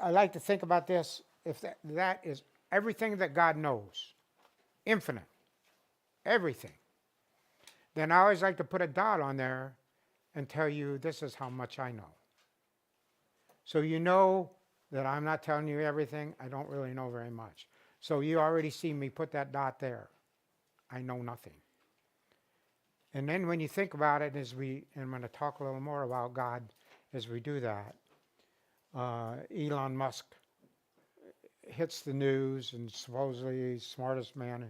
I like to think about this, if that is everything that God knows, infinite, everything, then I always like to put a dot on there and tell you this is how much I know. So you know that I'm not telling you everything. I don't really know very much. So you already see me put that dot there. I know nothing. And then when you think about it, and I'm going to talk a little more about God as we do that, Elon Musk hits the news and supposedly he's the smartest man.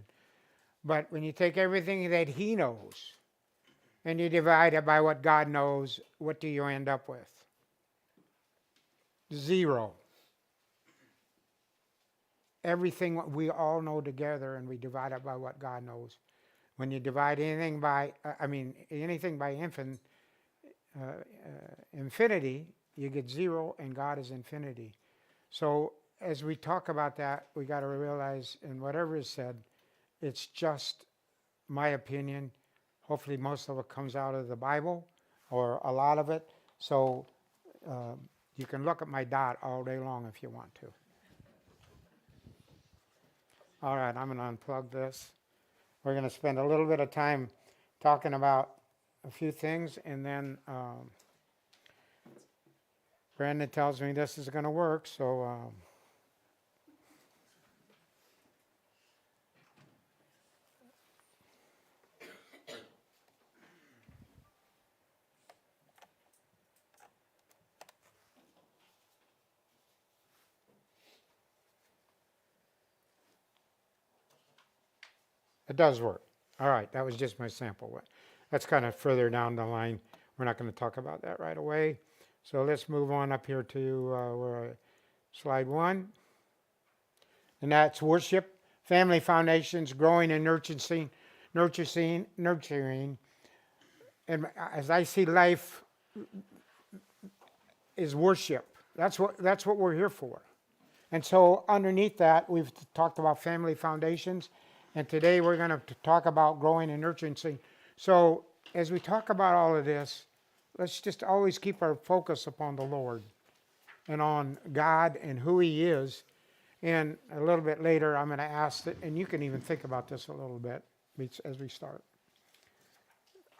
But when you take everything that he knows and you divide it by what God knows, what do you end up with? Zero. Everything we all know together and we divide it by what God knows. When you divide anything by, infinity, you get zero, and God is infinity. So as we talk about that, we got to realize, in whatever is said, it's just my opinion. Hopefully most of it comes out of the Bible, or a lot of it. So you can look at my dot all day long if you want to. All right, I'm going to unplug this. We're going to spend a little bit of time talking about a few things, and then Brandon tells me this is going to work, so it does work. All right, that was just my sample. That's kind of further down the line. We're not going to talk about that right away. So let's move on up here to slide 1. And that's worship, family foundations, growing and nurturing. And as I see life is worship. That's what we're here for. And so underneath that, we've talked about family foundations. And today we're going to talk about growing and nurturing. So as we talk about all of this, let's just always keep our focus upon the Lord and on God and who He is. And a little bit later, I'm going to ask that, and you can even think about this a little bit as we start.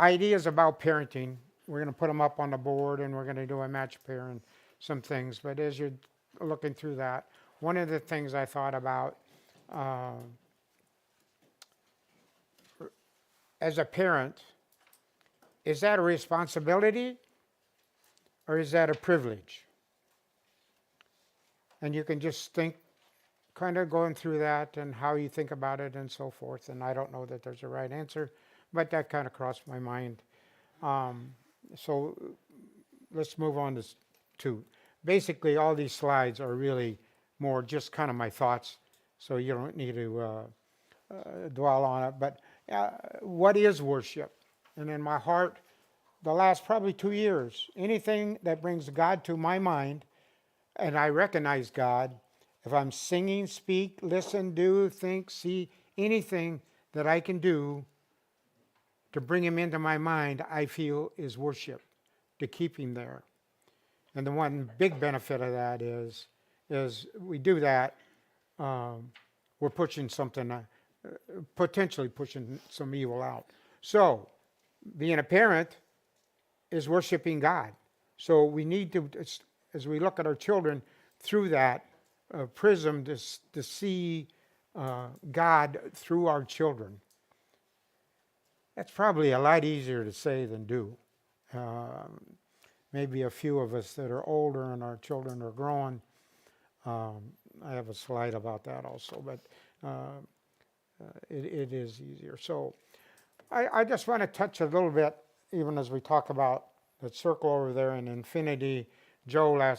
Ideas about parenting. We're going to put them up on the board, and we're going to do a match pair and some things. But as you're looking through that, one of the things I thought about as a parent, is that a responsibility or is that a privilege? And you can just think, kind of going through that and how you think about it and so forth. And I don't know that there's a right answer, but that kind of crossed my mind. So let's move on to basically all these slides are really more just kind of my thoughts, so you don't need to dwell on it. But what is worship? And in my heart, the last probably 2 years, anything that brings God to my mind, and I recognize God, if I'm singing, speak, listen, do, think, see, anything that I can do to bring Him into my mind, I feel is worship, to keep Him there. And the one big benefit of that is we do that, we're pushing something, potentially pushing some evil out. So, being a parent is worshiping God. So we need to, as we look at our children through that prism, to see God through our children. That's probably a lot easier to say than do. Maybe a few of us that are older and our children are growing. I have a slide about that also, but it is easier. So I just want to touch a little bit, even as we talk about the circle over there in infinity. Joe I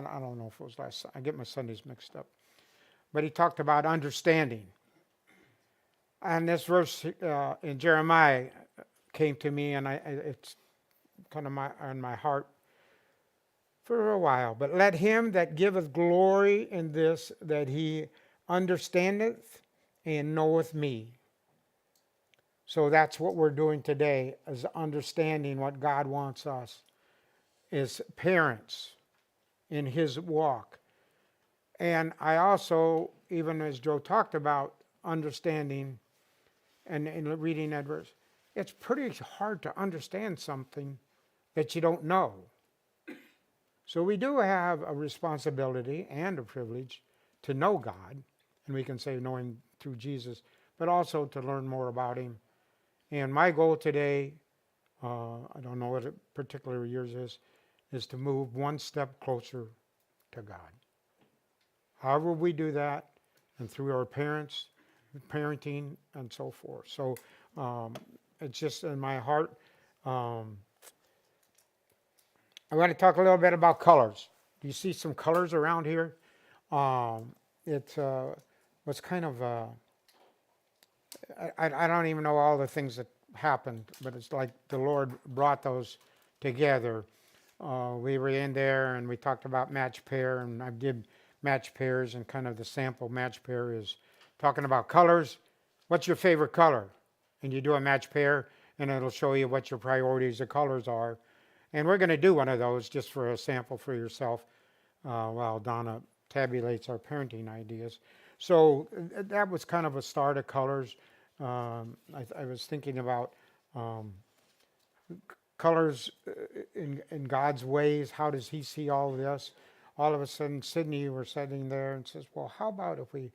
don't know if it was last, I get my Sundays mixed up. But he talked about understanding. And this verse in Jeremiah came to me, and it's kind of on my heart for a while. But let him that giveth glory in this, that he understandeth and knoweth me. So that's what we're doing today, is understanding what God wants us as parents in his walk. And I also, even as Joe talked about understanding and reading that verse, it's pretty hard to understand something that you don't know. So we do have a responsibility and a privilege to know God, and we can say know him through Jesus, but also to learn more about him. And my goal today, I don't know what particular yours is to move one step closer to God. However we do that, and through our parents, parenting, and so forth. So it's just in my heart. I want to talk a little bit about colors. Do you see some colors around here? It was kind of, I don't even know all the things that happened, but it's like the Lord brought those together. We were in there and we talked about match pair, and I did match pairs, and kind of the sample match pair is talking about colors. What's your favorite color? And you do a match pair, and it'll show you what your priorities of colors are. And we're going to do one of those just for a sample for yourself while Donna tabulates our parenting ideas. So that was kind of a start of colors. I was thinking about colors in God's ways. How does he see all of this? All of a sudden, Sydney were sitting there and says, well, how about if we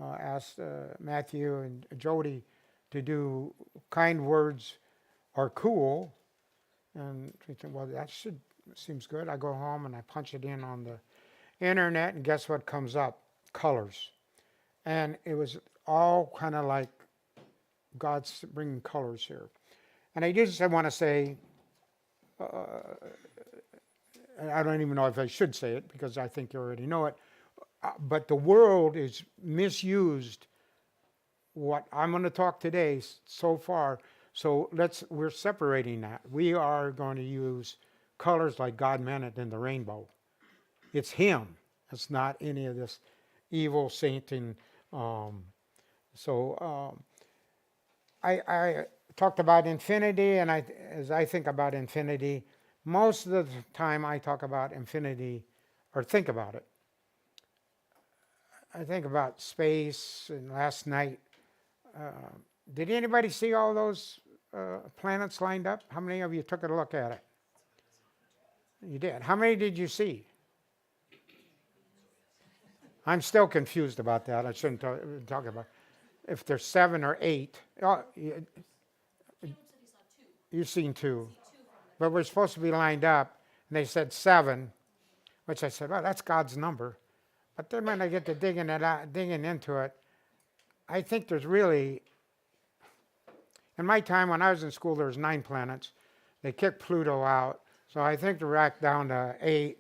asked Matthew and Jody to do kind words are cool? And we think, well, that seems good. I go home and I punch it in on the internet, and guess what comes up? Colors. And it was all kind of like God's bringing colors here. And I just want to say, I don't even know if I should say it because I think you already know it, but the world is misused what I'm going to talk today so far. So we're separating that. We are going to use colors like God meant it in the rainbow. It's him. It's not any of this evil Satan. I talked about infinity, and as I think about infinity, most of the time I talk about infinity or think about it. I think about space, and last night, did anybody see all those planets lined up? How many of you took a look at it? You did. How many did you see? I'm still confused about that. I shouldn't talk about if there's 7 or 8. Oh, you've seen 2. But we're supposed to be lined up, and they said 7, which I said, well, that's God's number. But then when I get to digging into it, I think there's really, in my time when I was in school, there was 9 planets. They kicked Pluto out, so I think they're back down to 8,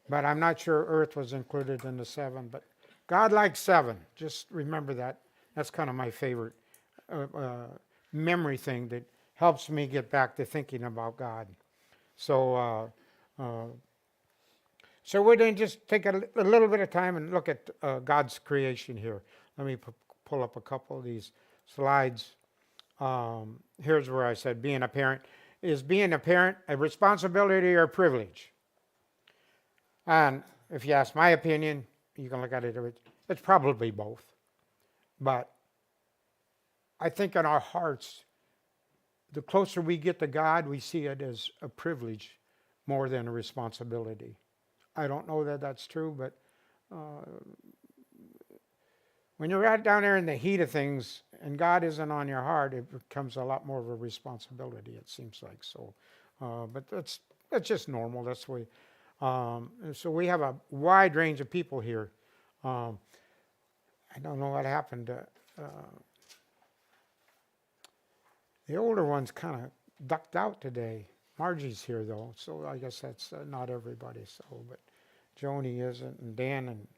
but I'm not sure Earth was included in the 7. But God likes 7. Just remember that. That's kind of my favorite memory thing that helps me get back to thinking about God. So we're going to just take a little bit of time and look at God's creation here. Let me pull up a couple of these slides. Here's where I said being a parent. Is being a parent a responsibility or a privilege? And if you ask my opinion, you can look at it, it's probably both. But I think in our hearts, the closer we get to God, we see it as a privilege more than a responsibility. I don't know that that's true, but when you're right down there in the heat of things and God isn't on your heart, it becomes a lot more of a responsibility, it seems like. So, but that's just normal. That's the way. So we have a wide range of people here. I don't know what happened. The older ones kind of ducked out today. Margie's here though, so I guess that's not everybody. So, but Joni isn't, and Dan and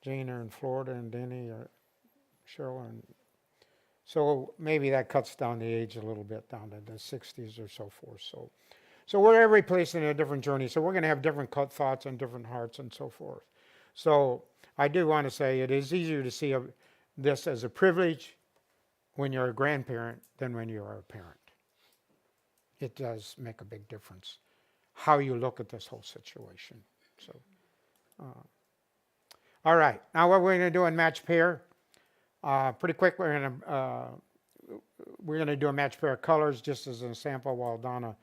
Jane are in Florida, and Denny or Cheryl, and so maybe that cuts down the age a little bit, down to the 60s or so forth. So we're every place in a different journey. So we're going to have different thoughts and different hearts and so forth. So I do want to say it is easier to see this as a privilege when you're a grandparent than when you are a parent. It does make a big difference how you look at this whole situation. So All right, now what we're going to do in match pair, pretty quick, we're going to do a match pair of colors just as a sample while Donna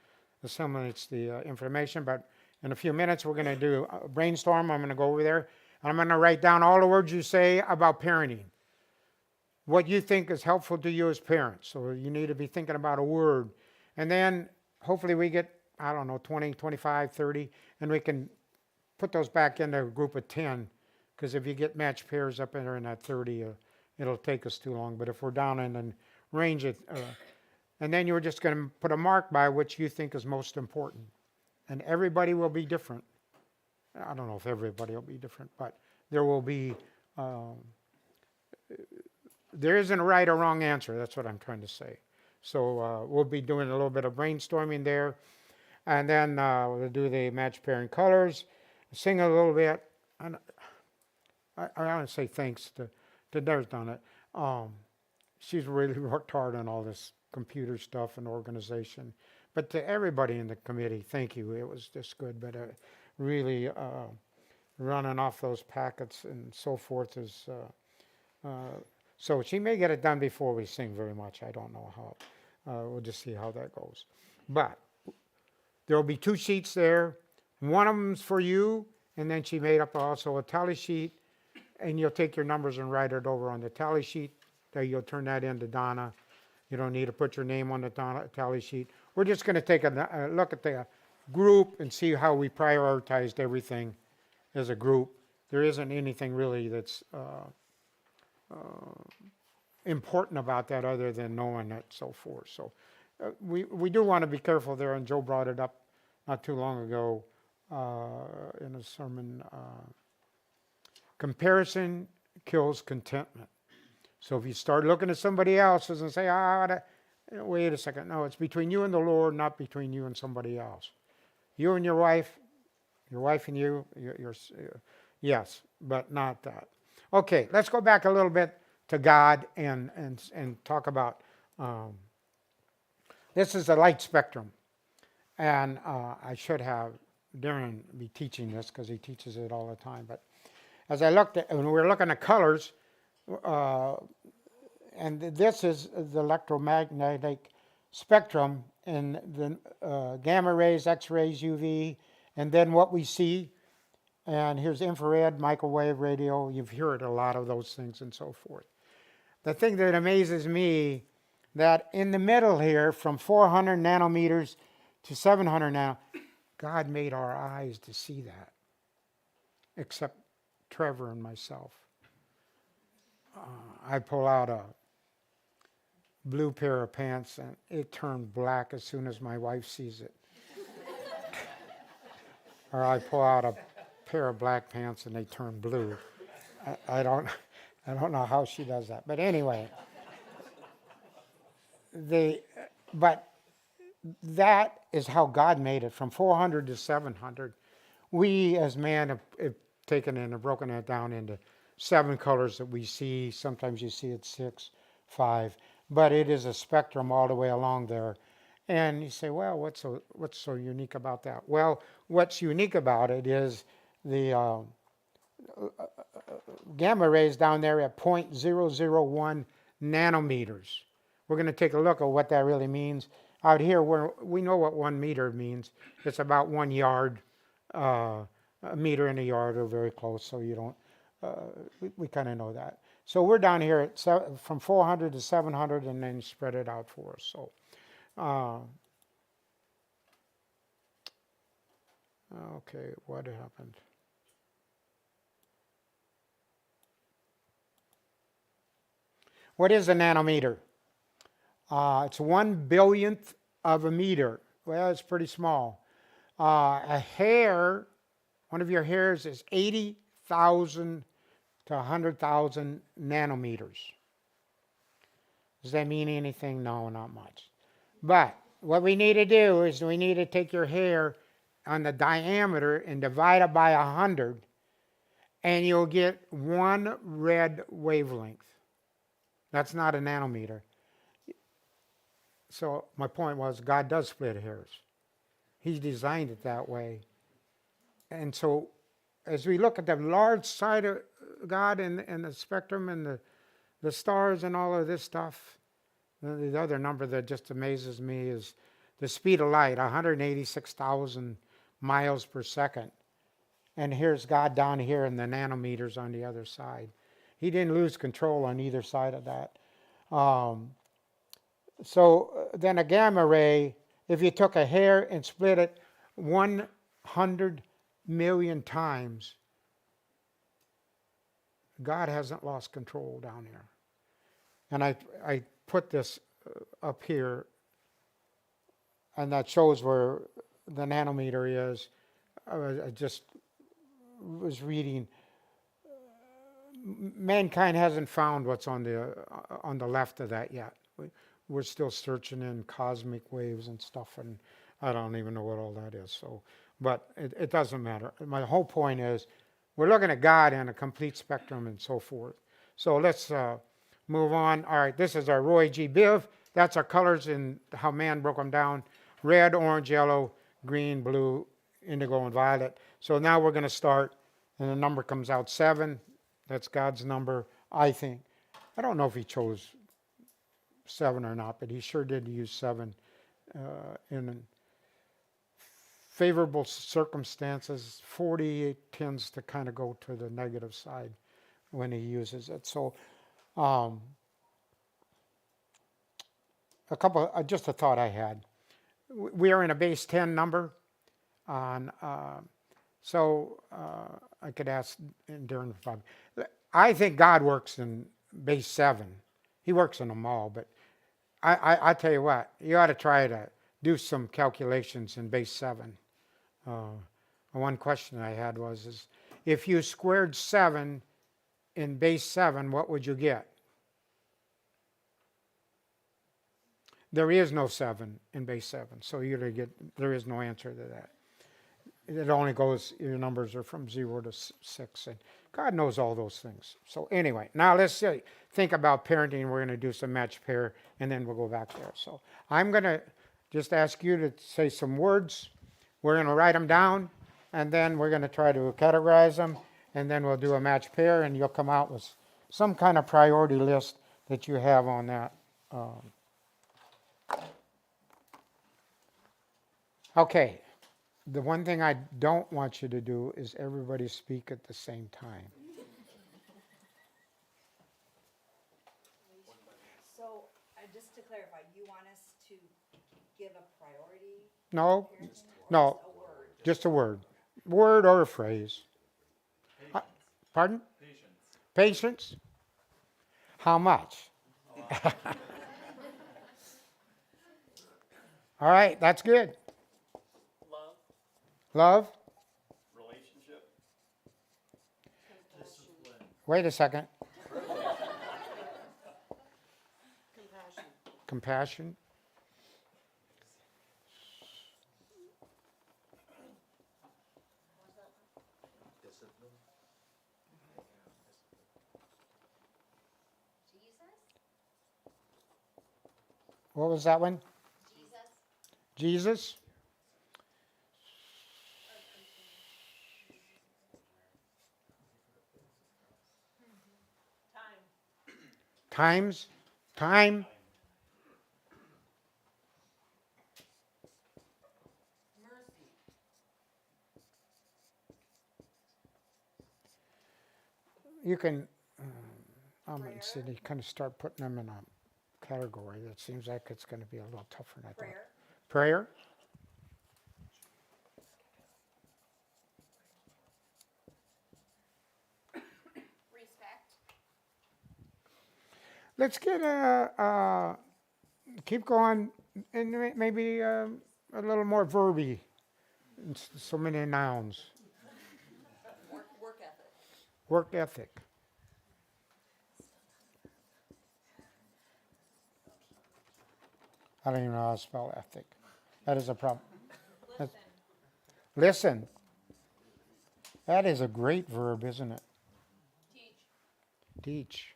assimilates the information. But in a few minutes, we're going to do a brainstorm. I'm going to go over there, and I'm going to write down all the words you say about parenting, what you think is helpful to you as parents. So you need to be thinking about a word. And then hopefully we get, I don't know, 20, 25, 30, and we can put those back into a group of 10. Because if you get match pairs up in there in that 30, it'll take us too long. But if we're down in the range, and then you're just going to put a mark by which you think is most important. And everybody will be different. I don't know if everybody will be different, but there will be, there isn't a right or wrong answer. That's what I'm trying to say. So we'll be doing a little bit of brainstorming there. And then we'll do the match pairing colors, sing a little bit. And I want to say thanks to Dara's done it. She's really worked hard on all this computer stuff and organization. But to everybody in the committee, thank you. It was just good. But really running off those packets and so forth is... so she may get it done before we sing very much. I don't know how. We'll just see how that goes. But there will be 2 sheets there. One of them's for you, and then she made up also a tally sheet. And you'll take your numbers and write it over on the tally sheet. There, you'll turn that in to Donna. You don't need to put your name on the tally sheet. We're just going to take a look at the group and see how we prioritized everything as a group. There isn't anything really that's important about that other than knowing it, so forth. So we do want to be careful there, and Joe brought it up not too long ago in a sermon. Comparison kills contentment. So if you start looking at somebody else's and say, wait a second. No, it's between you and the Lord, not between you and somebody else. You and your wife and you, yes, but not that. Okay, let's go back a little bit to God and talk about, this is the light spectrum. And I should have Darren be teaching this because he teaches it all the time. But as I looked at, when we were looking at colors, and this is the electromagnetic spectrum, and the gamma rays, X-rays, UV, and then what we see. And here's infrared, microwave, radio. You've heard a lot of those things and so forth. The thing that amazes me, that in the middle here, from 400 nanometers to 700 nanometers, God made our eyes to see that, except Trevor and myself. I pull out a blue pair of pants and it turned black as soon as my wife sees it. Or I pull out a pair of black pants and they turn blue. I don't know how she does that. But anyway, but that is how God made it, from 400 to 700. We as man have taken it and broken it down into 7 colors that we see. Sometimes you see it 6, 5, but it is a spectrum all the way along there. And you say, well, what's so unique about that? Well, what's unique about it is the gamma rays down there at 0.001 nanometers. We're going to take a look at what that really means. Out here, we know what 1 meter means. It's about 1 yard. A meter and a yard are very close, so you don't, we kind of know that. So we're down here at from 400 to 700 and then spread it out for us. So, okay, what happened? What is a nanometer? It's 1 billionth of a meter. Well, it's pretty small. A hair, one of your hairs is 80,000 to 100,000 nanometers. Does that mean anything? No, not much. But what we need to do is we need to take your hair on the diameter and divide it by 100, and you'll get 1 red wavelength. That's not a nanometer. So my point was, God does split hairs. He's designed it that way. And so as we look at the large side of God and the spectrum and the stars and all of this stuff, the other number that just amazes me is the speed of light, 186,000 miles per second. And here's God down here in the nanometers on the other side. He didn't lose control on either side of that. So then a gamma ray, if you took a hair and split it 100 million times, God hasn't lost control down here. And I put this up here, and that shows where the nanometer is. I just was reading. Mankind hasn't found what's on the left of that yet. We're still searching in cosmic waves and stuff, and I don't even know what all that is. So, but it doesn't matter. My whole point is, we're looking at God in a complete spectrum and so forth. So let's move on. All right, this is our Roy G. Biv. That's our colors and how man broke them down: red, orange, yellow, green, blue, indigo, and violet. So now we're going to start, and the number comes out 7. That's God's number, I think. I don't know if he chose 7 or not, but he sure did use 7 in favorable circumstances. 40 tends to kind of go to the negative side when he uses it. So just a thought I had. We are in a base 10 number. So I could ask Darren if I think God works in base 7. He works in them all, but I tell you what, you ought to try to do some calculations in base 7. One question I had was, if you squared 7 in base 7, what would you get? There is no 7 in base 7, so there is no answer to that. It only goes, your numbers are from 0 to 6, and God knows all those things. So anyway, now let's think about parenting. We're going to do some match pair, and then we'll go back there. So I'm going to just ask you to say some words. We're going to write them down, and then we're going to try to categorize them, and then we'll do a match pair, and you'll come out with some kind of priority list that you have on that. Okay. The one thing I don't want you to do is everybody speak at the same time. So, just to clarify, you want us to give a priority? No, No. A word? just a word. Word or a phrase. Pardon? Patience. Patience? How much? All right, that's good. Love? Relationship. Discipline. Wait a second. Compassion. Discipline. What was that one? Jesus. Jesus? Times? Time? Mercy. You can, I'm in city, kind of start putting them in a category. That seems like it's going to be a little tougher than I thought. Prayer. Prayer? Respect. Let's get keep going, and maybe a little more verby, so many nouns. Work ethic. Work ethic. I don't even know how to spell ethic. That is a problem. Listen. That is a great verb, isn't it? Teach. Teach.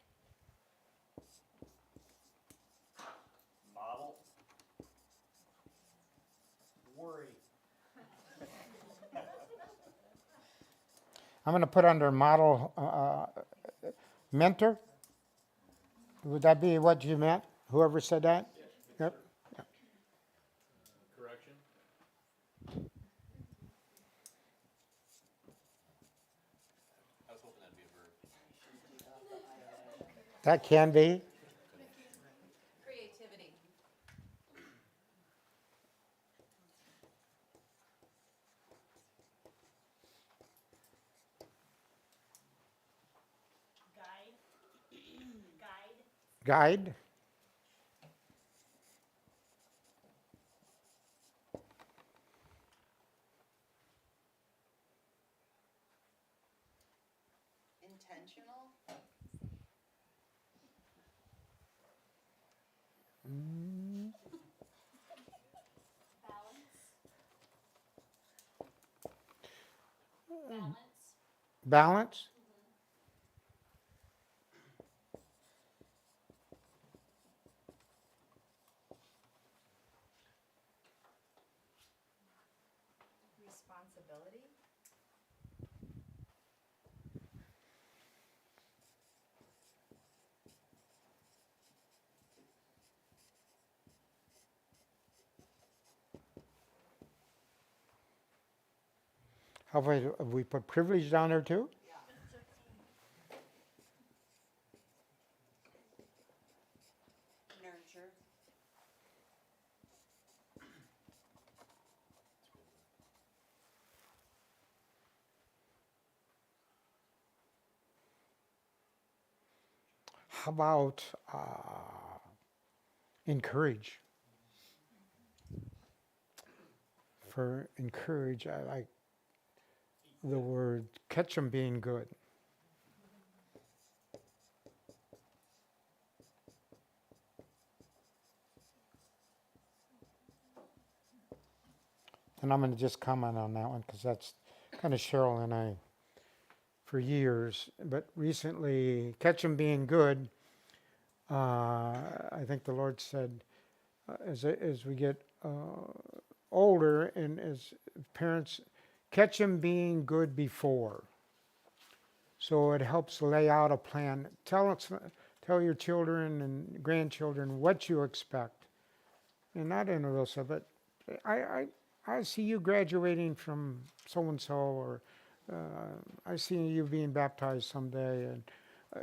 Model. Worry. I'm gonna put under model mentor. Would that be what you meant? Whoever said that? Yep. Correction? I was hoping that'd be a verb. That can be. Creativity. Guide. Guide. Guide. Intentional? Balance. Balance. Balance. Responsibility? How about have we put privilege down there too? Nurture? How about encourage? For encourage, I like the word catch 'em being good. And I'm going to just comment on that one because that's kind of Cheryl and I for years. But recently, catch 'em being good. I think the Lord said, as we get older and as parents, catch 'em being good before. So it helps lay out a plan. Tell your children and grandchildren what you expect, and not in a real sense, but I see you graduating from so and so, or I see you being baptized someday, and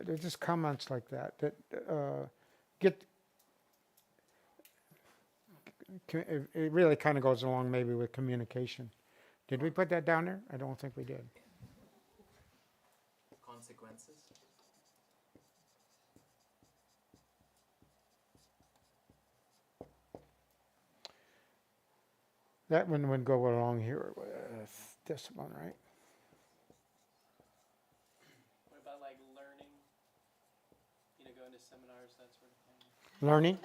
there's just comments like that get. It really kind of goes along maybe with communication. Did we put that down there? I don't think we did. Consequences? That one would go along here with this one, right? What about like learning? Going to seminars, that sort of thing. Learning.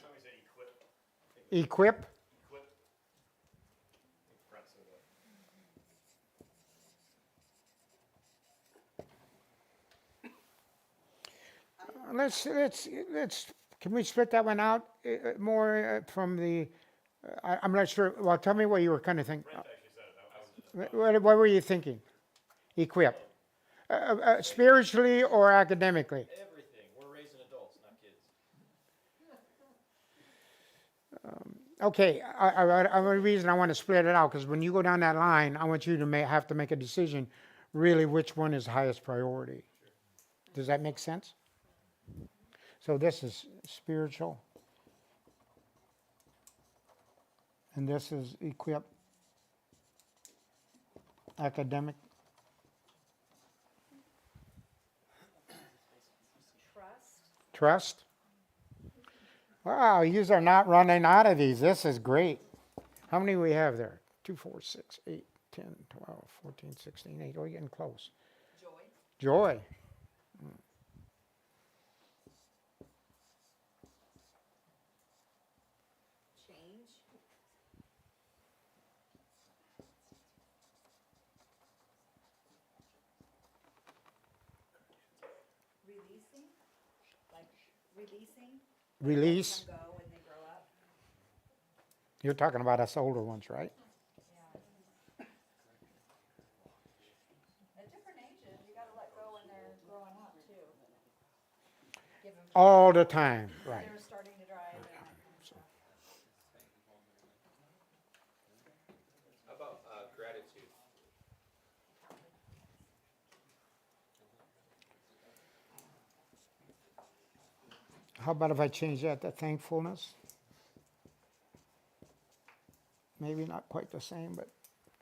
Somebody said equip. Equip. Equip. Front of Let's. Can we split that one out more from the? I'm not sure. Well, tell me what you were kind of thinking. Brent actually said it. I was just. What were you thinking? Equip. Spiritually or academically? Everything. We're raising adults, not kids. Okay, the reason I want to split it out because when you go down that line, I want you to have to make a decision, really, which one is highest priority. Does that make sense? So this is spiritual, and this is equip, academic. Trust. Wow, you are not running out of these. This is great. How many do we have there? 2, 4, 6, 8, 10, 12, 14, 16, 8. Oh, you're getting close. Joy. Change? Releasing? Like releasing? Release. Let them go when they grow up. You're talking about us older ones, right? Yeah. At different ages, you gotta let go when they're growing up too. Give them. All the time, right. They're starting to drive and that kind of stuff. How about gratitude? How about if I change that to thankfulness? Maybe not quite the same, but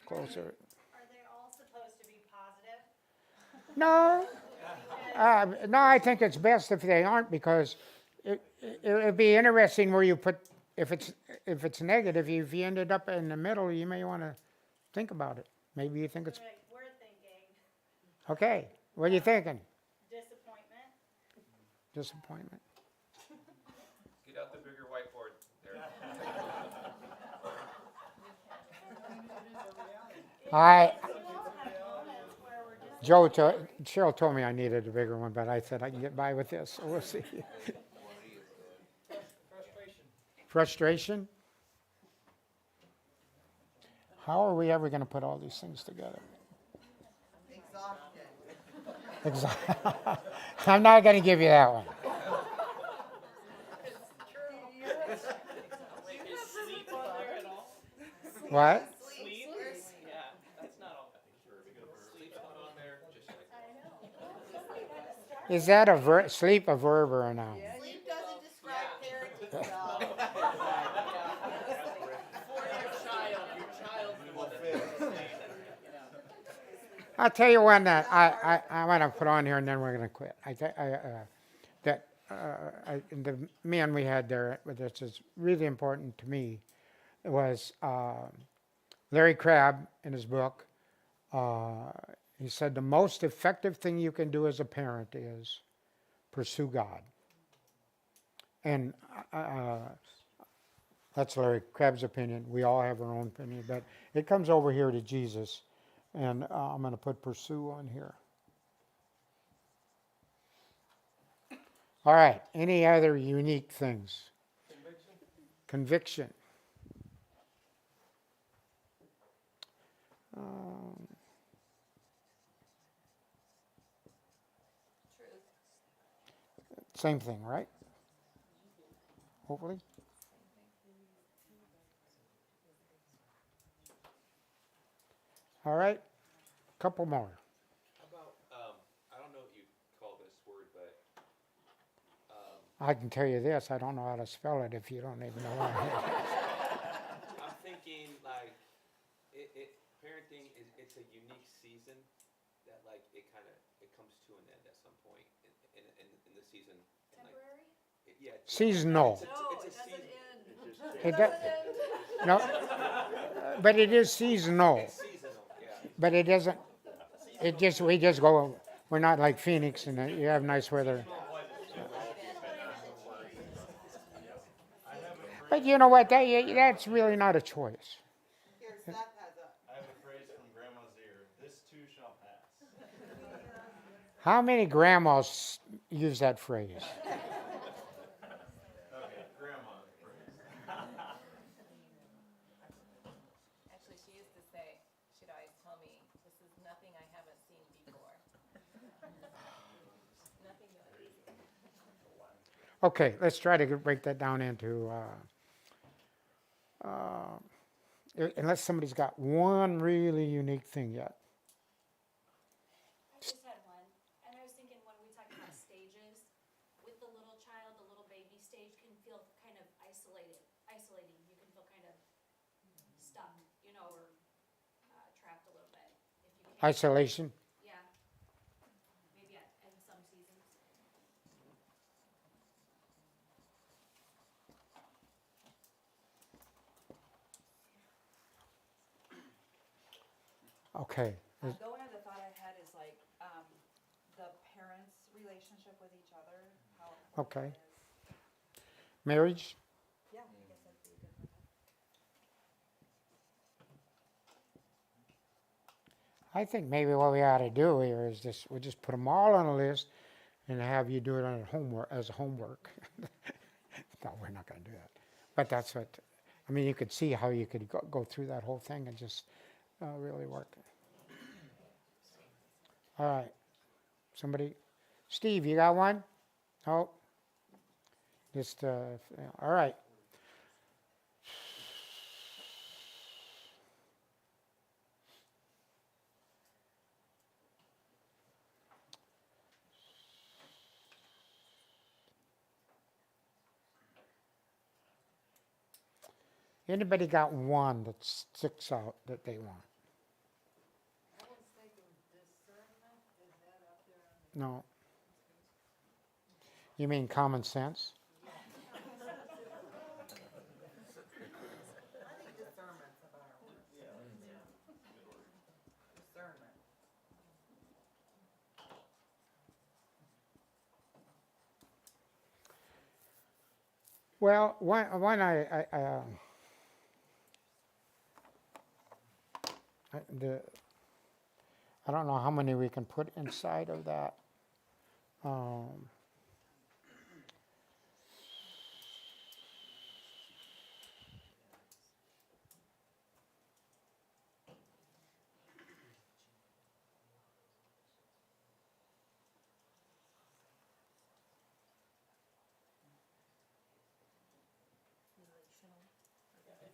closer. Are they all supposed to be positive? No. No, I think it's best if they aren't, because it'd be interesting where you put, if it's negative, if you ended up in the middle, you may want to think about it. Maybe you think it's, Like, we're thinking okay, what are you thinking? disappointment. Disappointment. Get out the bigger whiteboard there. I, We all have moments where we're Cheryl told me I needed a bigger one, but I said I can get by with this, so we'll see. Frustration. Frustration? How are we ever going to put all these things together? I'm not going to give you that one. Wait, is sleep on there at all? What? Sleep? Yeah, that's not all. Sleep's not on there, just like. Is that a sleep a verb or a noun? Sleep doesn't describe parenting, so. For your child's the one that's saying, you know. I'll tell you one that I want to put on here, and then we're going to quit. The man we had there, which is really important to me, was Larry Crabb in his book. He said the most effective thing you can do as a parent is pursue God. And that's Larry Crabb's opinion. We all have our own opinion, but it comes over here to Jesus. And I'm going to put pursue on here. All right. Any other unique things? Conviction. Same thing, right? Hopefully. All right. Couple more. How about, I don't know what you call this word, but, I can tell you this. I don't know how to spell it if you don't even know what it is. I'm thinking like, parenting it's a unique season that like it comes to an end at some point in the season. And, like, Temporary? yeah. Seasonal. It's a it season. doesn't end. It does, no, but it is seasonal. It's seasonal, yeah. But it doesn't. We just go. We're not like Phoenix, and you have nice weather. But you know what? That's really not a choice. Here, Seth has a. I have a phrase from Grandma's ear. This too shall pass. How many grandmas use that phrase? Okay, Grandma's phrase. Actually, she used to say, she'd always tell me, this is nothing I haven't seen before. Nothing new. Okay, let's try to break that down into. Unless somebody's got one really unique thing yet. I just had one, and I was thinking when we talk about stages, with the little child, the little baby stage can feel kind of isolating. You can feel kind of stuck, or trapped a little bit. If you can't, Isolation. yeah, maybe in some seasons. Okay. The one other thought I had is like, the parents' relationship with each other, how important Okay. that is. Marriage. Yeah, I guess that'd be a good one. I think maybe what we ought to do here is we'll just put them all on a list and have you do it on homework as homework. no, we're not gonna do that. But that's what, I mean, you could see how you could go through that whole thing and just really work. All right, somebody, Steve, you got one? Oh, just, all right. Anybody got one that sticks out that they want? No. You mean common sense? I think discernment's a better word. Discernment. Well, one I don't know how many we can put inside of that. I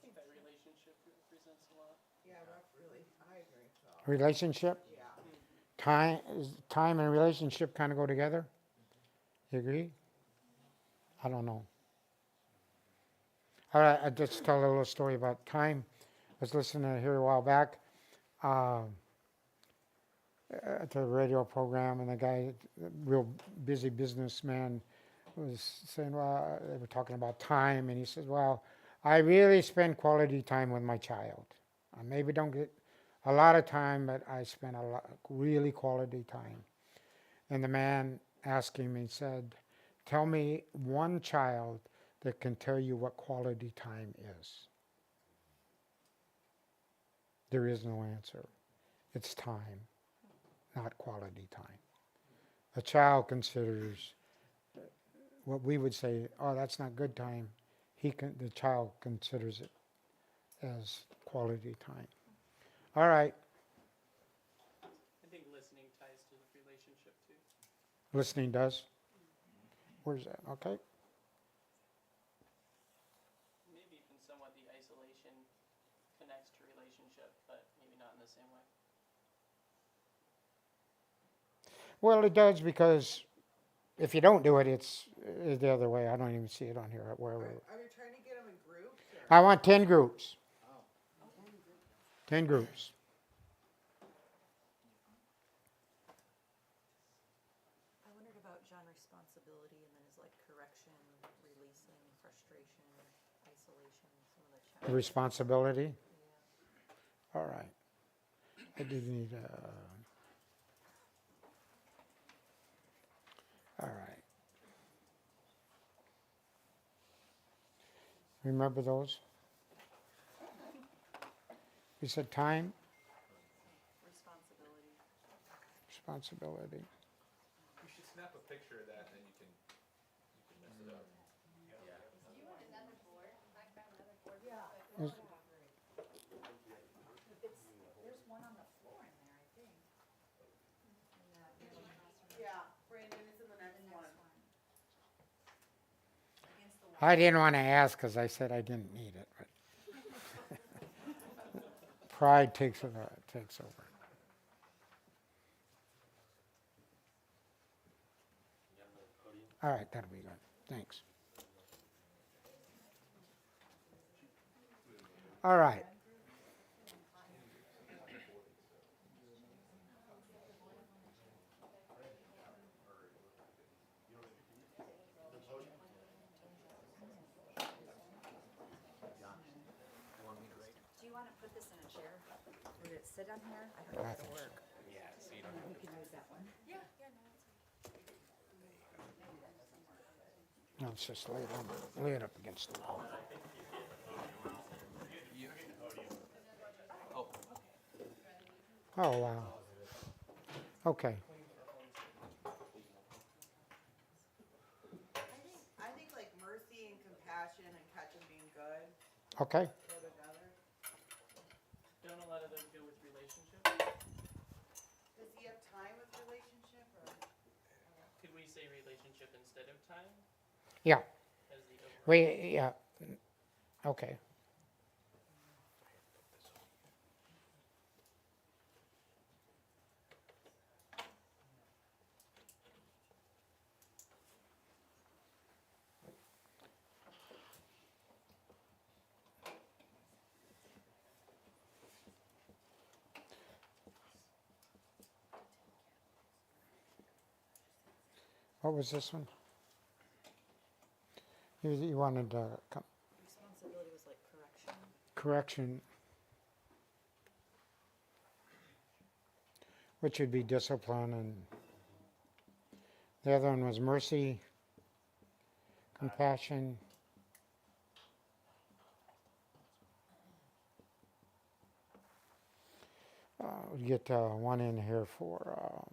think that relationship represents a lot. Yeah, that's really, I agree. Relationship, Yeah. time and relationship kind of go together. You agree? I don't know. All right, I just tell a little story about time. I was listening to here a while back to a radio program, and the guy, real busy businessman, was saying, well, they were talking about time, and he says, well, I really spend quality time with my child. I maybe don't get a lot of time, but I spend a lot, really quality time. And the man asked him, he said, tell me one child that can tell you what quality time is. There is no answer. It's time, not quality time. A child considers what we would say, oh, that's not good time. The child considers it as quality time. All right, I think listening ties to the relationship too. listening does. Where's that? Okay. Maybe even somewhat the isolation connects to relationship, but maybe not in the same way. Well, it does, because if you don't do it, it's the other way. I don't even see it on here. Where Are you trying to get them in groups? I want 10 groups. 10 groups. I wondered about John responsibility, and then is like correction, releasing, frustration, isolation, some of the challenges. Responsibility. Yeah. All right. I did need all right. Remember those? You said time, Responsibility. responsibility. You should snap a picture of that, and then you can mess it up. There's one on the floor in there, I think. Yeah, Brandon, it's in the next one. I didn't want to ask because I said I didn't need it, but pride takes over. All right, that'll be good. Thanks. All right. Do you want to put this in a chair? Would it sit on here? I don't know if it'll work. Yeah, so you don't. You can use that one. No, it's just lay it up against the wall. Oh, wow. Okay. I think like mercy and Okay, go together. Don't a lot of those go with relationship? Does he have time with relationship or? Could we say relationship instead of time yeah, as the overall? yeah, okay. What was this one? You wanted Responsibility was like correction. correction, which would be discipline, and the other one was mercy, compassion. We get one in here for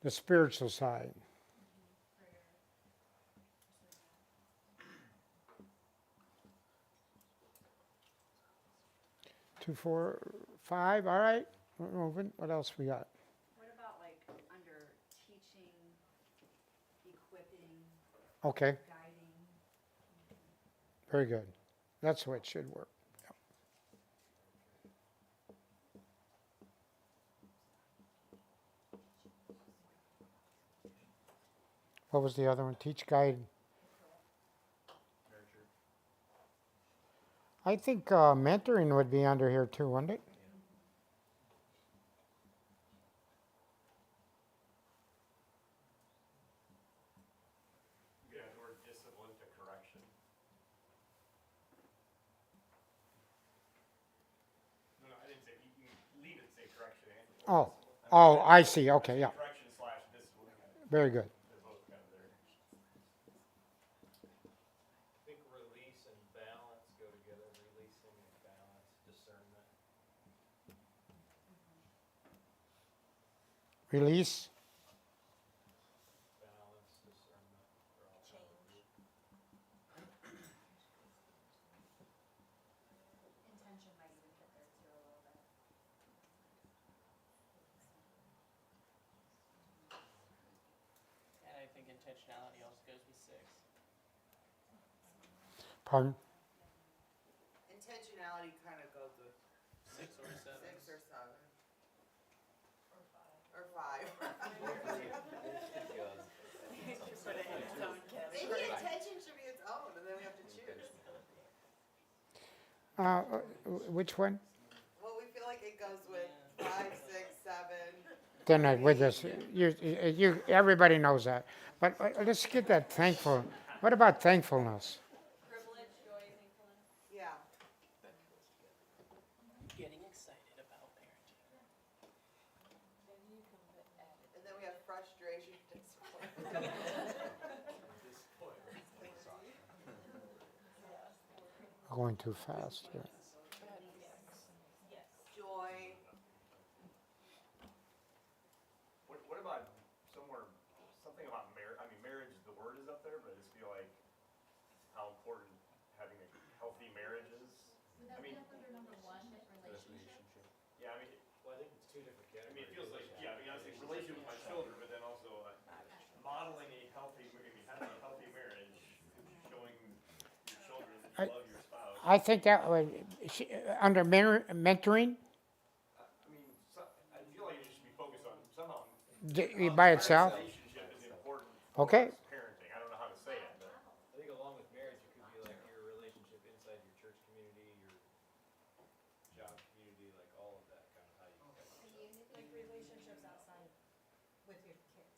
the spiritual side. 2, 4, 5. All right, we're moving. What else we got? What about like under teaching, equipping, Okay, guiding? very good. That's the way it should work. Yep. What was the other one? Teach, guide. Nurture. I think mentoring would be under here too, wouldn't it? You could add the word discipline to correction. No, I didn't say, you can leave it, say correction and. Oh, discipline. oh, I see. Okay, yeah, Correction slash discipline. very good. They're both kind of there. I think release and balance go together, releasing and balance, discernment. Release. Balance, discernment, they're all kind of Change. Intention might even fit there too a little bit. And I think intentionality also goes with 6. Pardon? Intentionality kind of goes with 6 or 7. 6 or 7. Or 5. Put it in its own Maybe category. intention should be its own, and then we have to choose. Which one? Well, we feel like it goes with 5, 6, 7. Then with this, everybody knows that. But let's get that thankful. What about thankfulness? Privilege, joy, thankfulness. Yeah. Getting excited about parenting. And then we have frustration, disappointment. Going too fast here. Joy. What about something about marriage? I mean, marriage, the word is up there, but I just feel like how important having a healthy marriage is. Would that I mean- be up under number 1, relationship? Yeah, I mean, Well, I think it's two different I mean, categories. it feels like, yeah, I mean, obviously relationship with my children, but then also modeling a healthy, maybe having a healthy marriage, showing your children that you love your spouse. I think that would, under mentoring, I mean, I feel like it should be focused on somehow. by itself. Relationship is important. Okay. For parenting. I don't know how to say it, but. I think along with marriage, it could be like your relationship inside your church community, your job community, like all of that, kind of how you guys. Like relationships outside with your kids.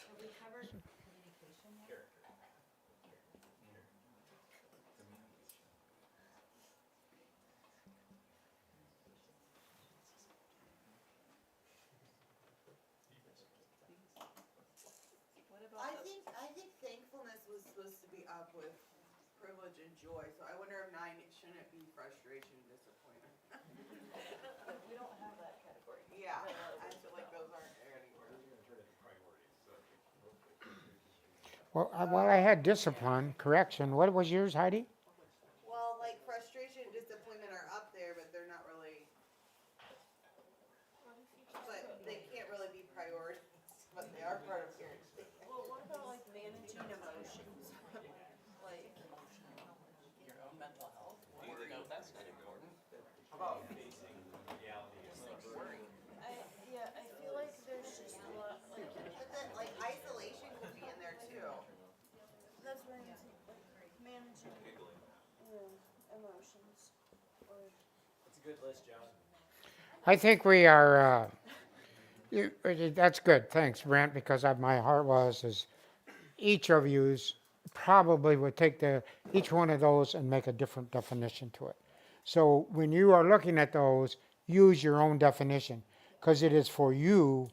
Have we covered communication yet? Character. What about the, I think thankfulness was supposed to be up with privilege and joy, so I wonder if 9 shouldn't be frustration and disappointment. we don't have that category. Yeah, I feel like those aren't there anymore. Those are gonna turn into priorities, so. Well, I had discipline, correction. What was yours, Heidi? a good list, John. I think we are, that's good, thanks Brent, because my heart is each of yous probably would take each one of those and make a different definition to it. So when you are looking at those, use your own definition, because it is for you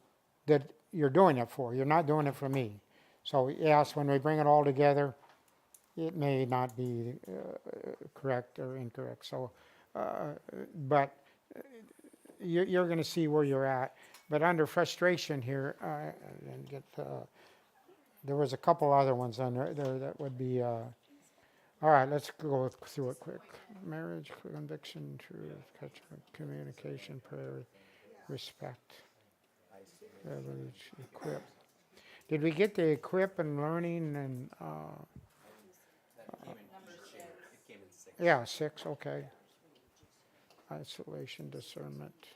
that you're doing it for. You're not doing it for me. So yes, when we bring it all together, it may not be correct or incorrect. So, but you're going to see where you're at. But under frustration here, and there was a couple other ones on there that would be. All right, let's go through it quick. Marriage, conviction, truth, communication, prayer, respect, privilege, equip. Did we get the equip and learning and? It came in 6. Yeah, 6. Okay. Isolation, discernment.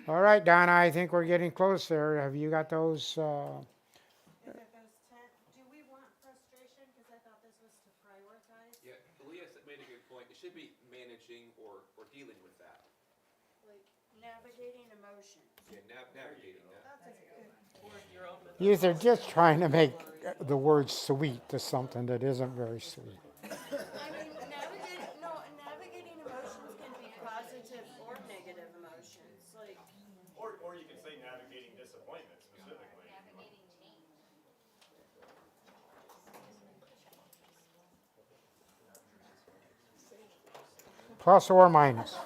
All right, Donna. I think we're getting close there. Have you got those? Is it those 10, do we want frustration? Because I thought this was to prioritize. Yeah, Leah made a good point. It should be managing or dealing with that. Like navigating emotions. Yeah, navigating that. That's a good. You're just trying to make the word sweet to something that isn't very sweet. I mean, navigating emotions can be positive or negative emotions, like. Or you can say navigating disappointment specifically. Plus or minus.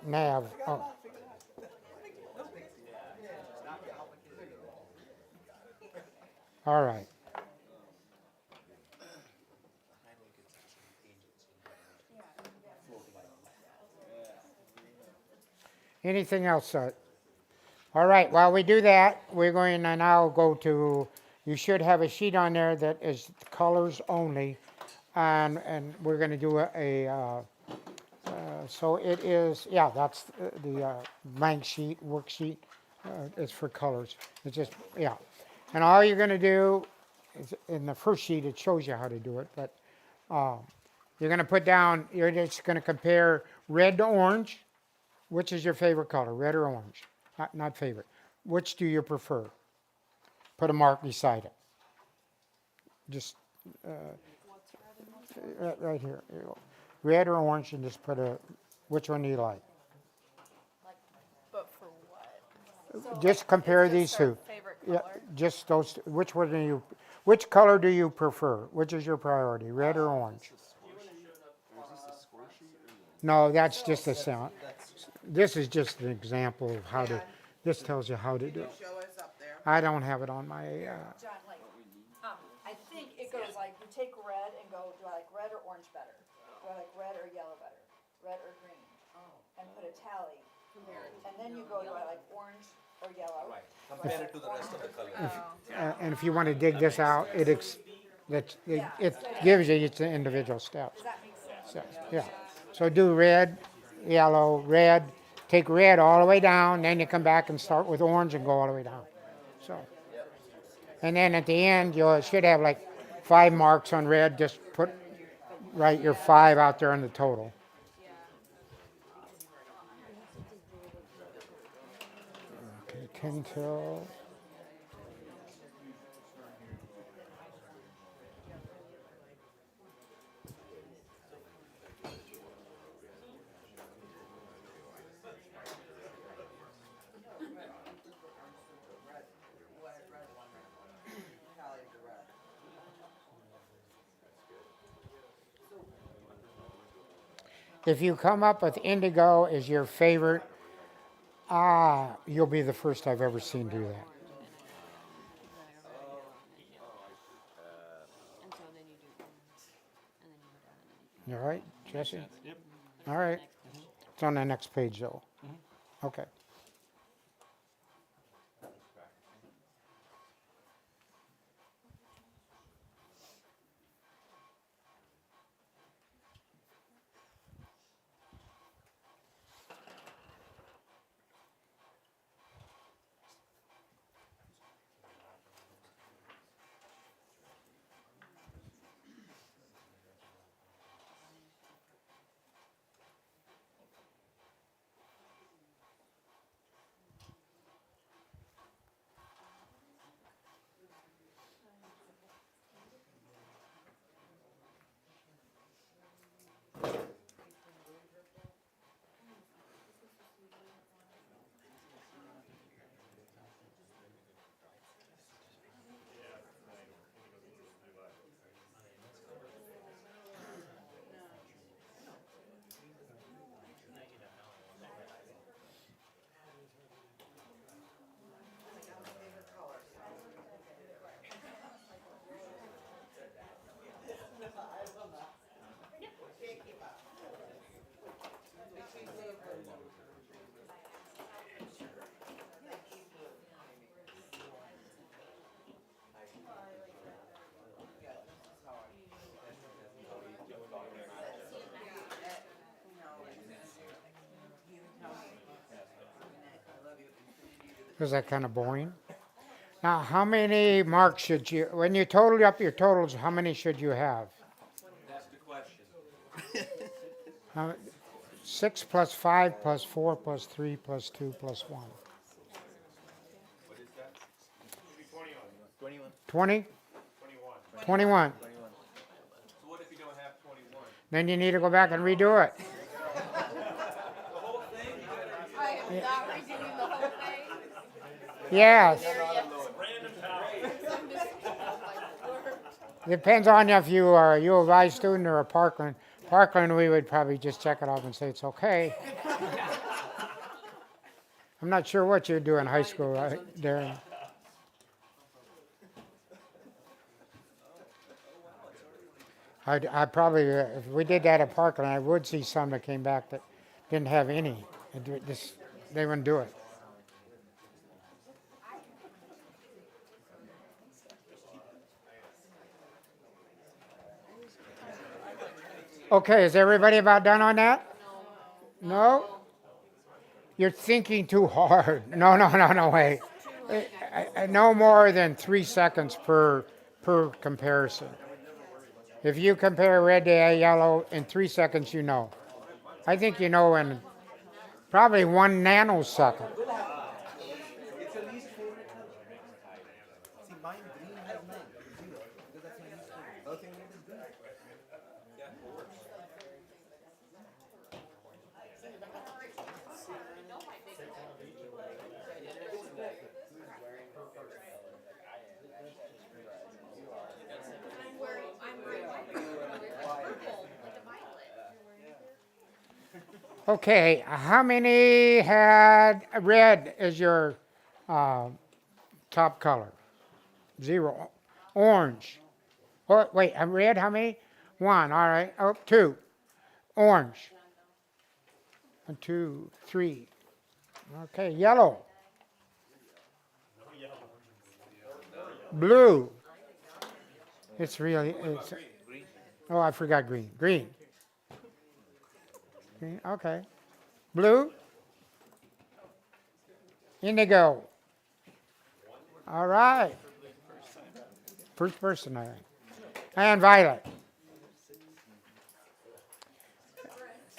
Nav. Oh. All right. Anything else? All right, while we do that, we're going to now go to, you should have a sheet on there that is colors only. And we're going to do so it is, yeah, that's the blank sheet, worksheet. It's for colors. It's just, yeah. And all you're going to do is, in the first sheet, it shows you how to do it. But you're going to put down, you're just going to compare red to orange. Which is your favorite color, red or orange? Not favorite. Which do you prefer? Put a mark beside it. Just right here. Here you go. Red or orange, and just put which one do you like? But for what? Just compare these Our two. favorite Yeah, color? just those. Which color do you prefer? Which is your priority, red or orange? No, that's just a sound. This is just an example of how to. This tells you how to do it. Show us up there. I don't have it on my. John, like, I think it goes like, you take red and go, do I like red or orange better? Do I like red or yellow better? Red or green? And put a tally. And then you go, do I like orange or yellow? Right. Compare it to the rest of the colors. And if you want to dig this out, it gives you each individual steps. Does that make sense? So, yeah. So do red, yellow, red. Take red all the way down, then you come back and start with orange and go all the way down. So, and then at the end, you should have like 5 marks on red. Just write your 5 out there on the total. Okay, 10 till. If you come up with indigo as your favorite, you'll be the first I've ever seen do that. You all right, Jesse? Yep. All right. It's on the next page, though. Okay. Is that kind of boring? Now, how many marks should you, when you total up your totals, how many should you have? That's the question. How- 6 plus 5 plus 4 plus 3 plus 2 plus 1. What is that? Should be 21. 20? 21. 21. So what if you don't have 21? Then you need to go back and redo it. The whole thing? You gotta I am not redoing the whole thing. Yes. Random power. Depends on if you are a U of I student or a Parkland. Parkland, we would probably just check it off and say it's okay. I'm not sure what you do in high school, Darren. I probably, if we did that at Parkland, I would see some that came back that didn't have any. They wouldn't do it. Okay, is everybody about done on that? No? You're thinking too hard. No, wait. No more than 3 seconds per comparison. If you compare red to yellow in 3 seconds, you know. I think you know in probably 1 nanosecond. It's a least favorite color. See, mine green has 9, 0, because that's my least favorite. Other thing is green. Okay, how many had red as your top color? 0. Orange. Oh, wait, red, how many? 1, all right. Oh, 2. Orange. 1, 2, 3. Okay, yellow. Blue. It's oh, I forgot green. Green. Green, okay. Blue. Indigo. All right. First person, I think. And violet.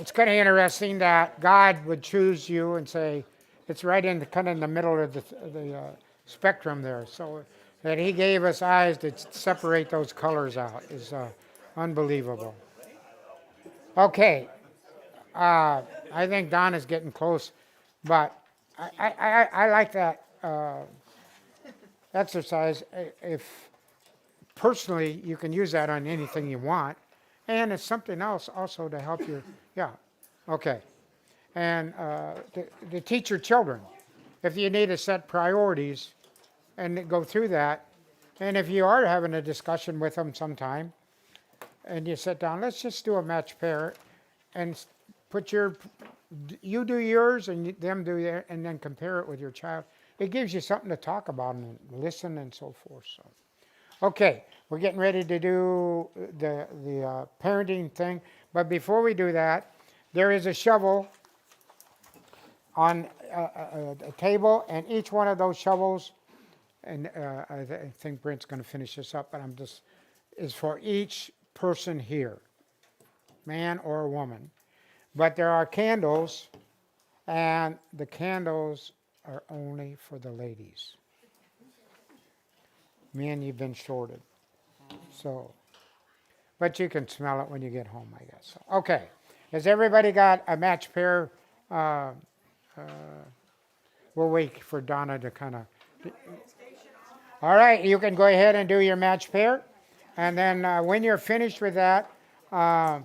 It's kind of interesting that God would choose you and say it's right in the kind of in the middle of the spectrum there. So that He gave us eyes to separate those colors out is unbelievable. Okay, I think Don is getting close, but I like that exercise. If personally you can use that on anything you want, and it's something else also to help you. Yeah, okay, and to teach your children. If you need to set priorities and go through that, and if you are having a discussion with them sometime, and you sit down, let's just do a match pair, and put you do yours and them do theirs, and then compare it with your child. It gives you something to talk about and listen and so forth. So, okay, we're getting ready to do the parenting thing, but before we do that, there is a shovel on a table, and each one of those shovels, and I think Brent's going to finish this up, but is for each person here, man or woman. But there are candles, and the candles are only for the ladies. Men, you've been shorted. So, but you can smell it when you get home, I guess. So, okay, has everybody got a match pair? We'll wait for Donna to kind of. All right, you can go ahead and do your match pair, and then when you're finished with that, I'm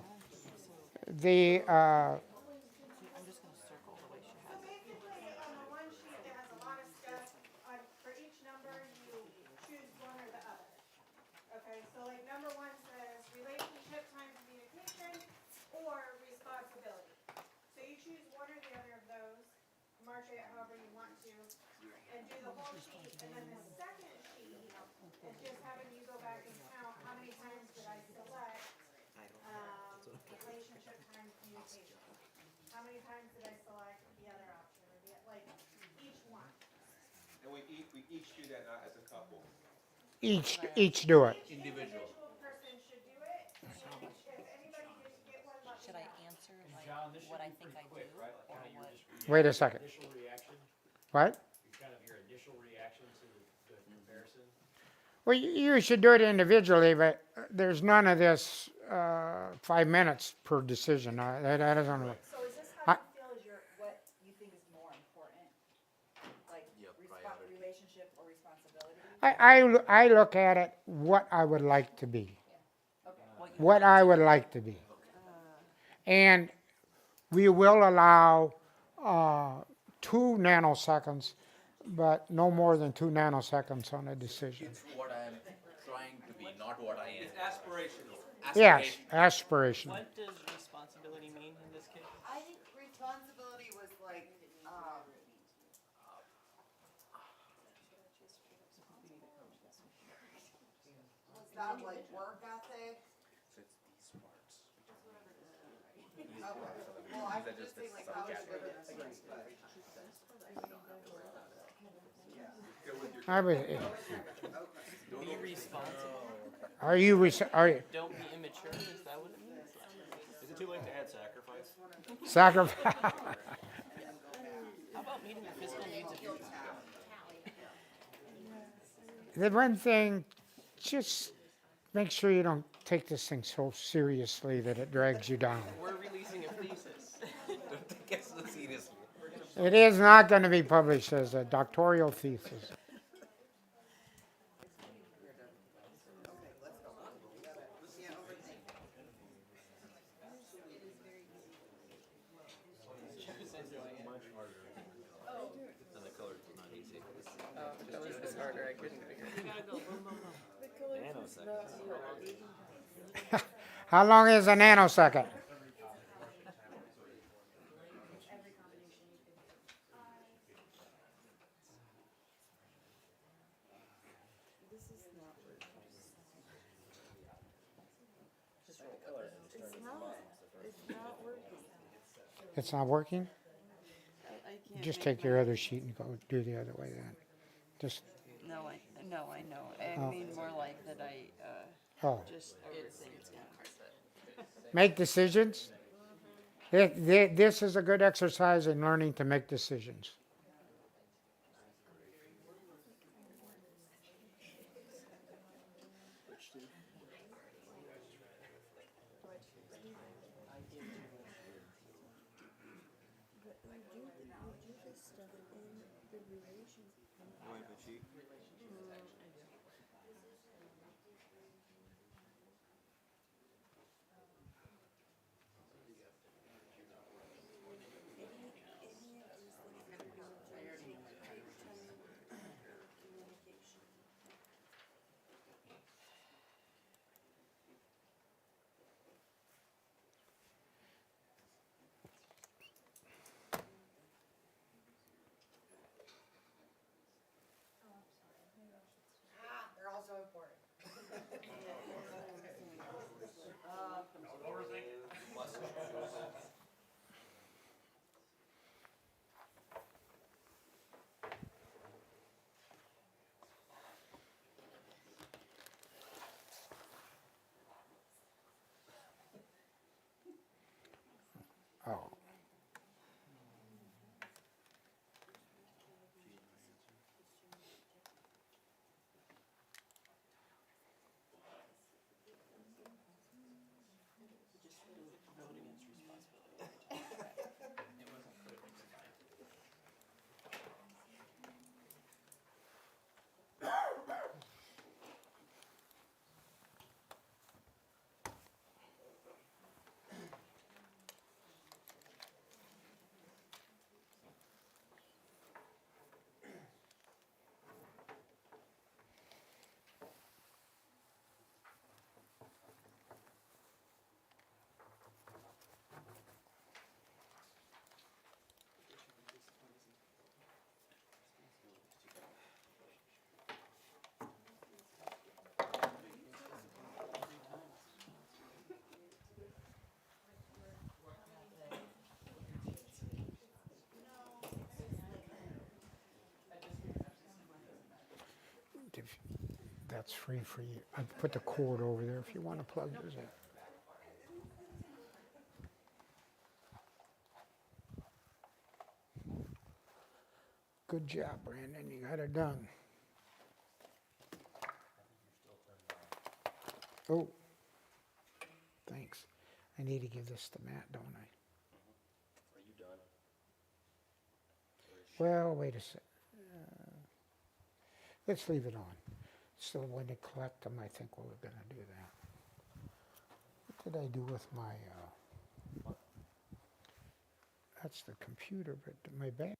just gonna circle the way she has it. Basically, on the one sheet that has a lot of stuff, for each number, you choose one or the other. Okay, so like number 1 says relationship times communication or responsibility. So you choose one or the other of those, mark it however you want to, and do the whole sheet. And then the second sheet is just having you go back and count how many times did I select relationship times communication. How many times did I select the other option, or like each one? And we each do that as a couple, Each do it. individual. person should do it, and if anybody didn't get one, let me Should I answer like John, this what I should be think I pretty quick, do, right? or Kinda your what? just Wait a second. Initial reaction, What? kind of your initial reaction to the comparison. Well, you should do it individually, but there's none of this 5 minutes per decision. That doesn't work. So is this how you feel is what you think is more important? Like relationship or responsibility? I look at it what I would like to be. Okay. What I would like to be. And we will allow 2 nanoseconds, but no more than 2 nanoseconds on a decision. It's what I am trying to be, not what I am. It's aspirational. Yes, aspiration. What does responsibility mean in this case? I think responsibility was like, was that like work ethic? Okay, well, I could just think like how would you go to the street, but. I would, Be responsible. are you, Don't be immature. Is that what it means? Is it too late to add sacrifice? sacrifice? How about meeting the physical needs of your child? The one thing, just make sure you don't take this thing so seriously that it drags you down. We're releasing a thesis. Don't take it so seriously. It is not going to be published as a doctoral thesis. And the color is not easy. That was just harder. I couldn't figure it out. How long is a nanosecond? It's not working? Just take your other sheet and go do the other way then. Just, No, I know. Oh. I mean more like that oh, just overthink it. make decisions? This is a good exercise in learning to make decisions. that's free for you. I put the cord over there if you want to plug yours in. Good job, Brandon. You got it done. Oh, thanks. I need to give this to Matt, don't I? Are you done? Well, wait a sec. Let's leave it on. So when they collect them, I think we're going to do that. What did I do with my, that's the computer, but my bag.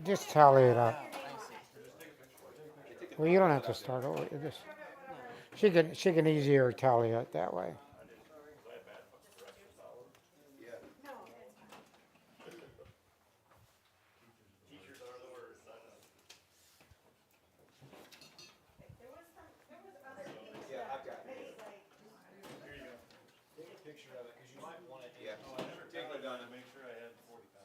Just tally it up. Well, you don't have to start over. You just, she can easier tally it that way. Picture of it, because you might want it. Yeah. Oh, I never Take it down. to make sure I had 45.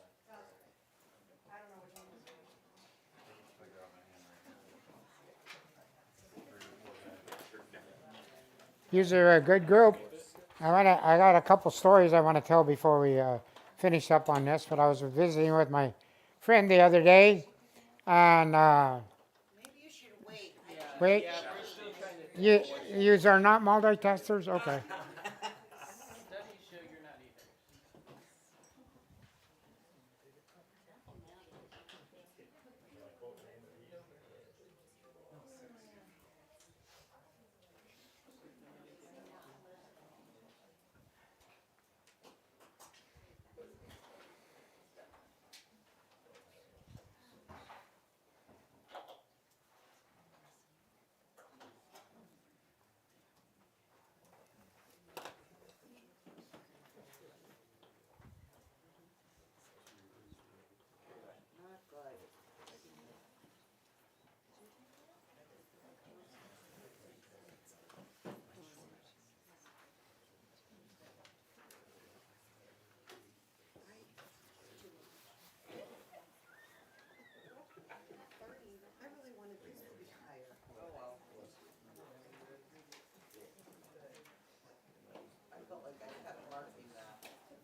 These are a good group. I got a couple stories I want to tell before we finish up on this. But I was visiting with my friend the other day, and Wait, Yeah, we're still trying to. you, yous are not multitaskers? Okay. Studies show you're not either. Not good. I really wanted this to be higher. Oh, well. I felt like I kept marking that. Oh,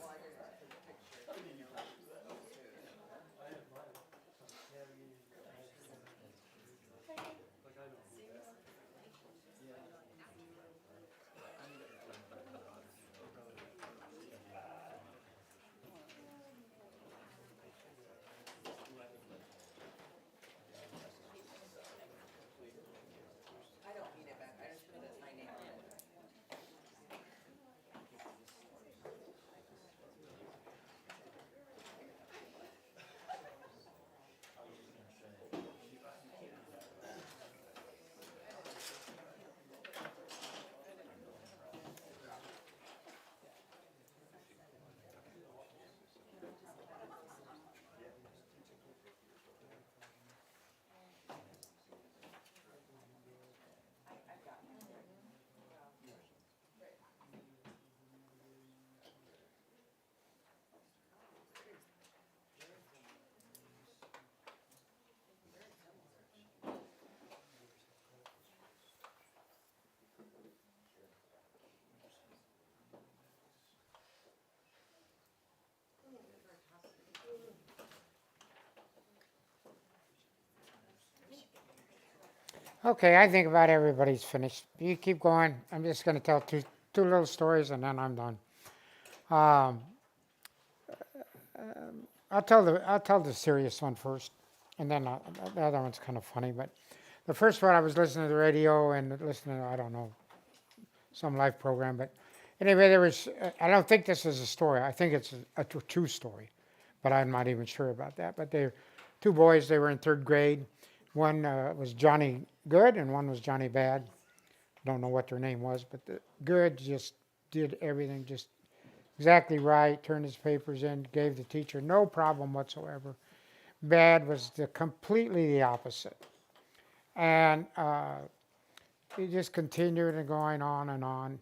well, I just took a picture. I don't need it back, I just put my name on it. Okay, I think about everybody's finished. You keep going. I'm just going to tell two little stories and then I'm done. Um, I'll tell the serious one first, and then the other one's kind of funny. But the first one, I was listening to the radio and listening to, I don't know, some live program. But anyway, there was. I don't think this is a story. I think it's a true story, but I'm not even sure about that. But they're two boys. They were in third grade. One was Johnny Good, and one was Johnny Bad. Don't know what their name was, but the Good just did everything just exactly right, turned his papers in, gave the teacher no problem whatsoever. Bad was completely the opposite. And he just continued and going on and on.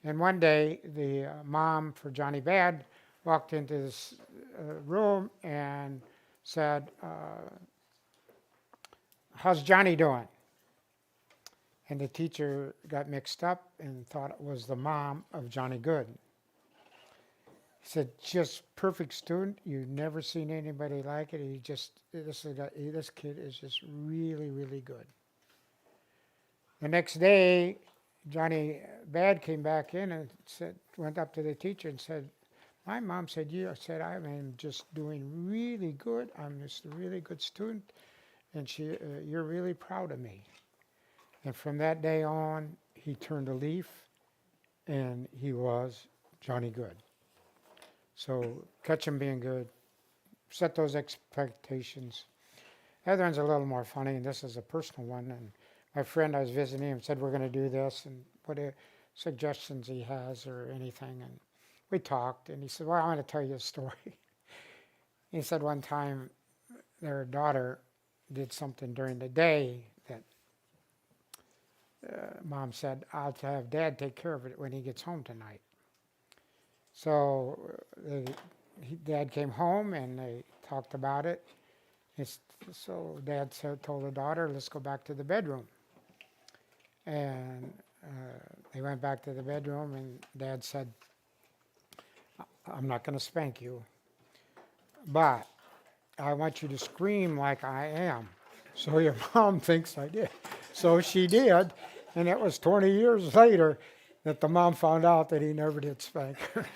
And one day, the mom for Johnny Bad walked into this room and said, how's Johnny doing? And the teacher got mixed up and thought it was the mom of Johnny Good. He said, just perfect student. You've never seen anybody like it. This kid is just really, really good. The next day, Johnny Bad came back in and went up to the teacher and said, my mom said, I'm just doing really good. I'm just a really good student. And you're really proud of me. And from that day on, he turned a leaf and he was Johnny Good. So catch him being good, set those expectations. The other one's a little more funny, and this is a personal one. And my friend, I was visiting him, said we're going to do this, and what suggestions he has or anything. And we talked, and he said, well, I want to tell you a story. He said one time their daughter did something during the day that mom said, I'll have Dad take care of it when he gets home tonight. So Dad came home and they talked about it. So Dad told the daughter, let's go back to the bedroom. And they went back to the bedroom, and Dad said, I'm not going to spank you, but I want you to scream like I am. So your mom thinks I did. So she did, and it was 20 years later that the mom found out that he never did spank her.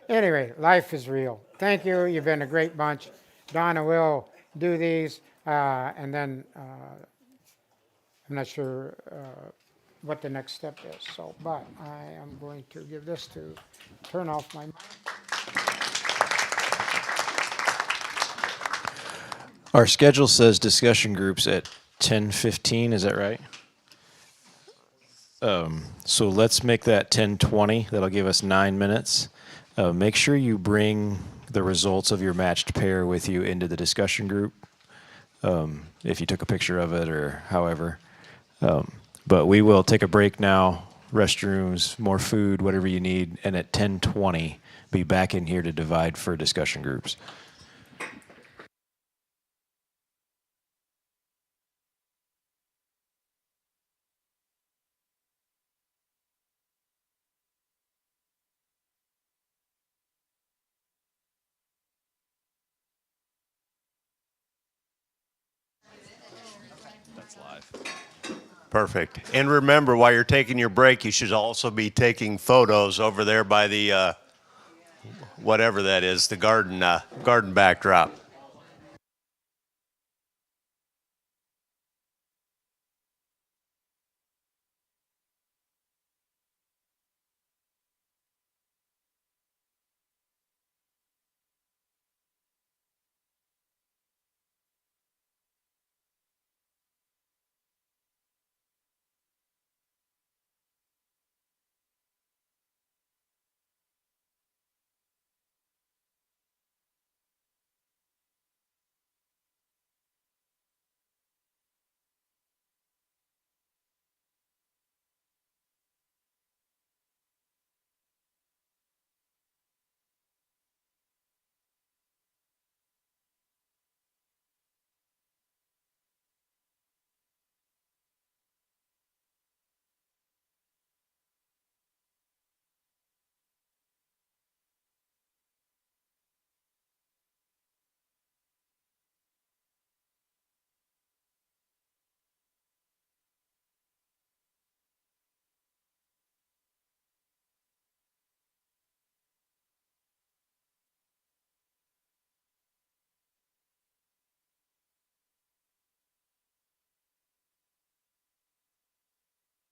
Anyway, life is real. Thank you. You've been a great bunch. Donna will do these, and then I'm not sure what the next step is. So, but I am going to give this to turn off my. Our schedule says discussion groups at 10:15, is that right? So let's make that 10:20. That'll give us 9 minutes. Make sure you bring the results of your matched pair with you into the discussion group, if you took a picture of it or however. But we will take a break now, restrooms, more food, whatever you need, and at 10:20, be back in here to divide for discussion groups. That's live. Perfect. And remember, while you're taking your break, you should also be taking photos over there by the, whatever that is, the garden backdrop.